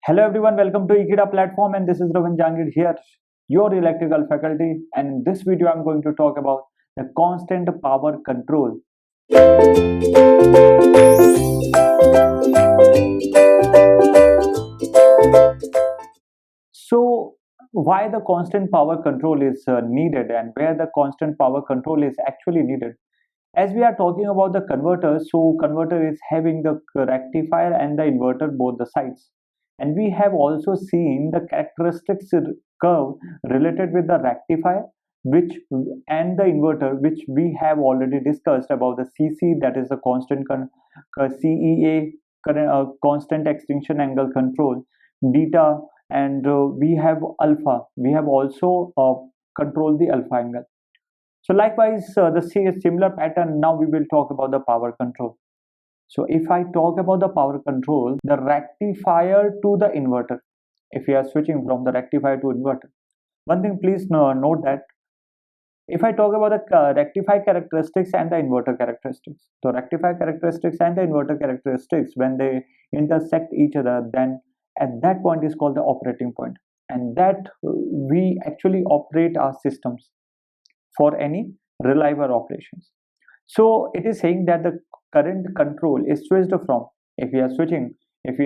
Hello everyone, welcome to Ikeda platform and this is Ravan Jangir here, your electrical faculty, and in this video I'm going to talk about the constant power control. So why the constant power control is needed and where the constant power control is actually needed? As we are talking about the converter, so converter is having the rectifier and the inverter both the sides, and we have also seen the characteristics curve related with the rectifier which and the inverter, which we have already discussed about the CC, that is the CEA, constant extinction angle control, beta, and we have alpha. We have also controlled the alpha angle. So likewise, the similar pattern, now we will talk about the power control. So if I talk about the power control, the rectifier to the inverter, if we are switching from the rectifier to inverter, one thing please note that if I talk about the rectifier characteristics and the inverter characteristics, so rectifier characteristics and the inverter characteristics, when they intersect each other, then at that point is called the operating point, and that we actually operate our systems for any reliable operations. So it is saying that the current control is switched from, if we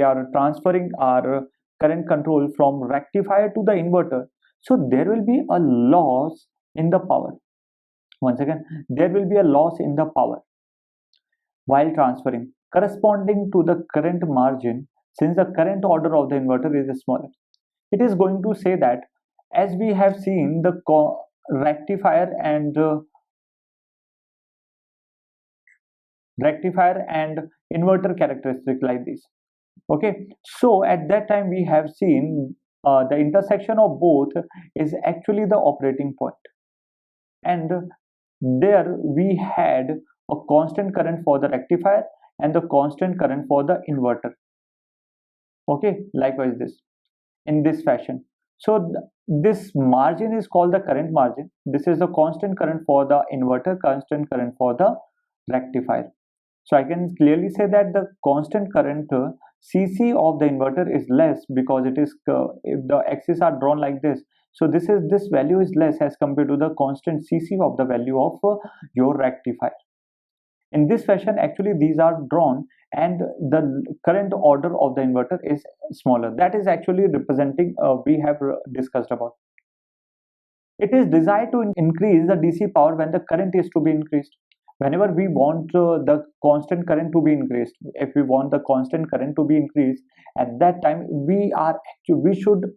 are transferring our current control from rectifier to the inverter, so there will be a loss in the power. Once again, there will be a loss in the power while transferring, corresponding to the current margin, since the current order of the inverter is smaller. It is going to say that, as we have seen the rectifier and inverter characteristic like this. Okay, so at that time we have seen the intersection of both is actually the operating point, and there we had a constant current for the rectifier and the constant current for the inverter. Okay, likewise this in this fashion. So this margin is called the current margin. This is the constant current for the inverter, constant current for the rectifier. So I can clearly say that the constant current CC of the inverter is less, because it is if the axes are drawn like this, so this value is less as compared to the constant CC of the value of your rectifier. In this fashion, actually these are drawn, and the current order of the inverter is smaller. That is actually representing we have discussed about. It is desired to increase the DC power when the current is to be increased. Whenever we want the constant current to be increased, if we want the constant current to be increased, at that time we should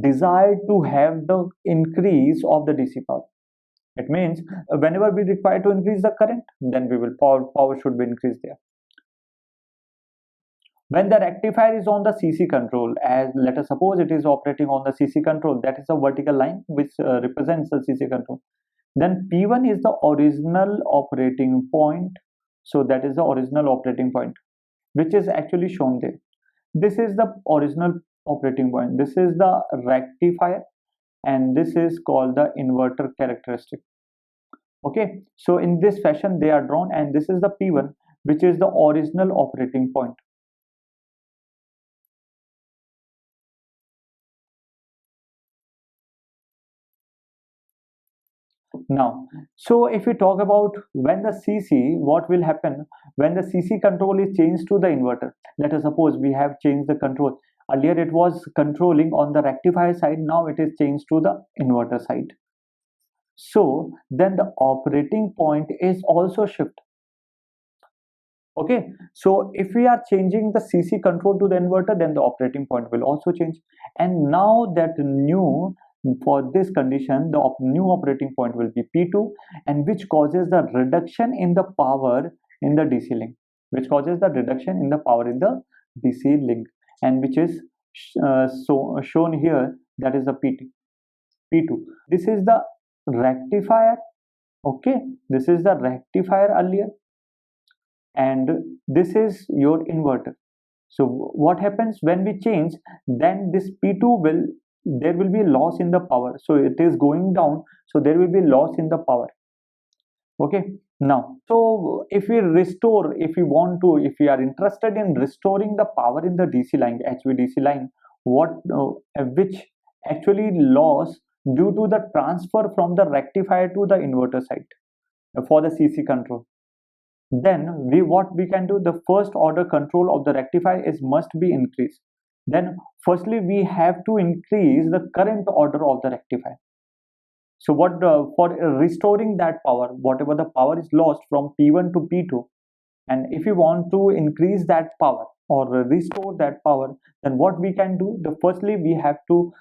desire to have the increase of the DC power. It means whenever we require to increase the current, then we will power should be increased there. When the rectifier is on the CC control, as let us suppose it is operating on the CC control, that is a vertical line which represents the CC control, then P1 is the original operating point. So that is the original operating point, which is actually shown there. This is the original operating point. This is the rectifier, and this is called the inverter characteristic. Okay, so in this fashion they are drawn, and this is the P1, which is the original operating point. Now, so if we talk about when the CC, what will happen when the CC control is changed to the inverter? Let us suppose we have changed the control. Earlier it was controlling on the rectifier side, now it is changed to the inverter side. So then the operating point is also shift. Okay, so if we are changing the CC control to the inverter, then the operating point will also change. And now that new, for this condition, the new operating point will be P2, and which causes the reduction in the power in the DC link, and which is shown here, that is the P2. This is the rectifier. Okay, this is the rectifier earlier, and this is your inverter. So what happens when we change, then this P2 there will be loss in the power, so it is going down, so there will be loss in the power. Okay, now so if we are interested in restoring the power in the DC line, HVDC line, which actually loss due to the transfer from the rectifier to the inverter side for the CC control. Then what we can do, the first order control of the rectifier is must be increased. Then firstly we have to increase the current order of the rectifier. So what for restoring that power, whatever the power is lost from P1 to P2, and if you want to increase that power or restore that power, then what we can do, the firstly we have to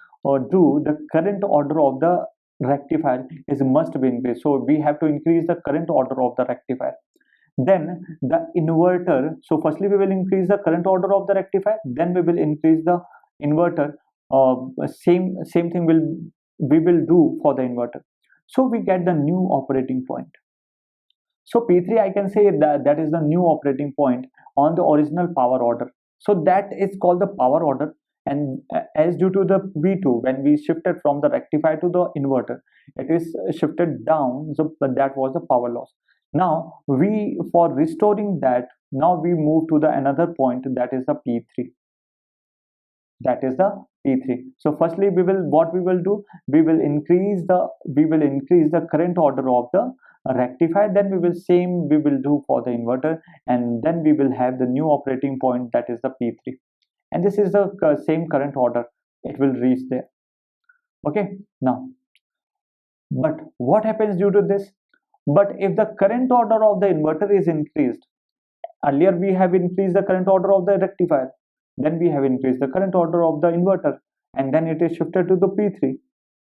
do the current order of the rectifier is must be increased. So we have to increase the current order of the rectifier. Then the inverter, so firstly we will increase the current order of the rectifier, then we will increase the inverter. Same thing we will do for the inverter. So we get the new operating point. So P3, I can say that is the new operating point on the original power order. So that is called the power order. And as due to the P2, when we shifted from the rectifier to the inverter, it is shifted down. So that was the power loss. Now for restoring that, now we move to the another point, that is the P3. That is the P3. So firstly we will do, we will increase the current order of the rectifier, then we will do for the inverter, and then we will have the new operating point, that is the P3, and this is the same current order, it will reach there. Okay, now but what happens due to this? But if the current order of the inverter is increased, earlier we have increased the current order of the rectifier, then we have increased the current order of the inverter, and then it is shifted to the P3.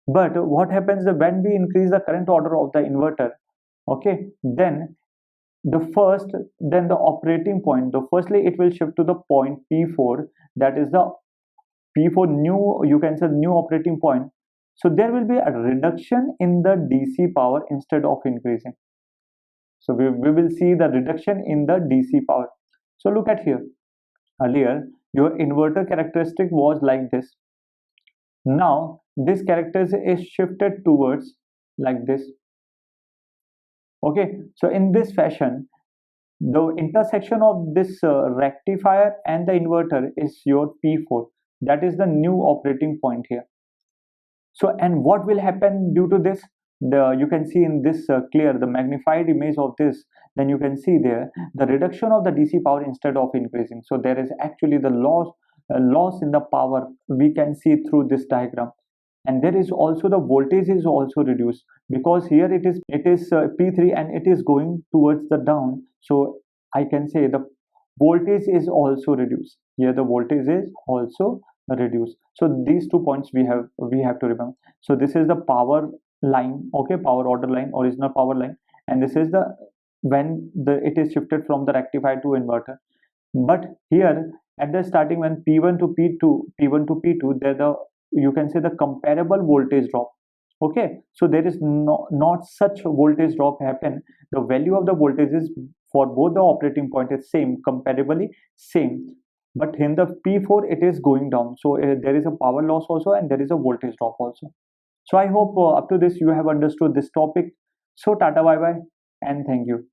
But what happens when we increase the current order of the inverter? Okay, then the operating point, firstly it will shift to the point P4, that is the P4 new, you can say new operating point. So there will be a reduction in the DC power instead of increasing. So we will see the reduction in the DC power. So look at here, earlier your inverter characteristic was like this. Now this characteristic is shifted towards like this. Okay, so in this fashion, the intersection of this rectifier and the inverter is your P4. That is the new operating point here. So, and what will happen due to this? You can see in this clear, the magnified image of this, then you can see there the reduction of the DC power instead of increasing. So there is actually the loss in the power we can see through this diagram. And there is also the voltage is also reduced, because here it is P3 and it is going towards the down. So I can say the voltage is also reduced. Here the voltage is also reduced. So these 2 points we have to remember. So this is the power line, okay, power order line, original power line, and this is the when it is shifted from the rectifier to inverter. But here at the starting, when P1 to P2, there the, you can say, the comparable voltage drop. Okay, so there is not such voltage drop happen. The value of the voltage is for both the operating point is same, comparably same, but in the P4 it is going down. So there is a power loss also, and there is a voltage drop also. So I hope up to this you have understood this topic. So tata, bye bye, and thank you.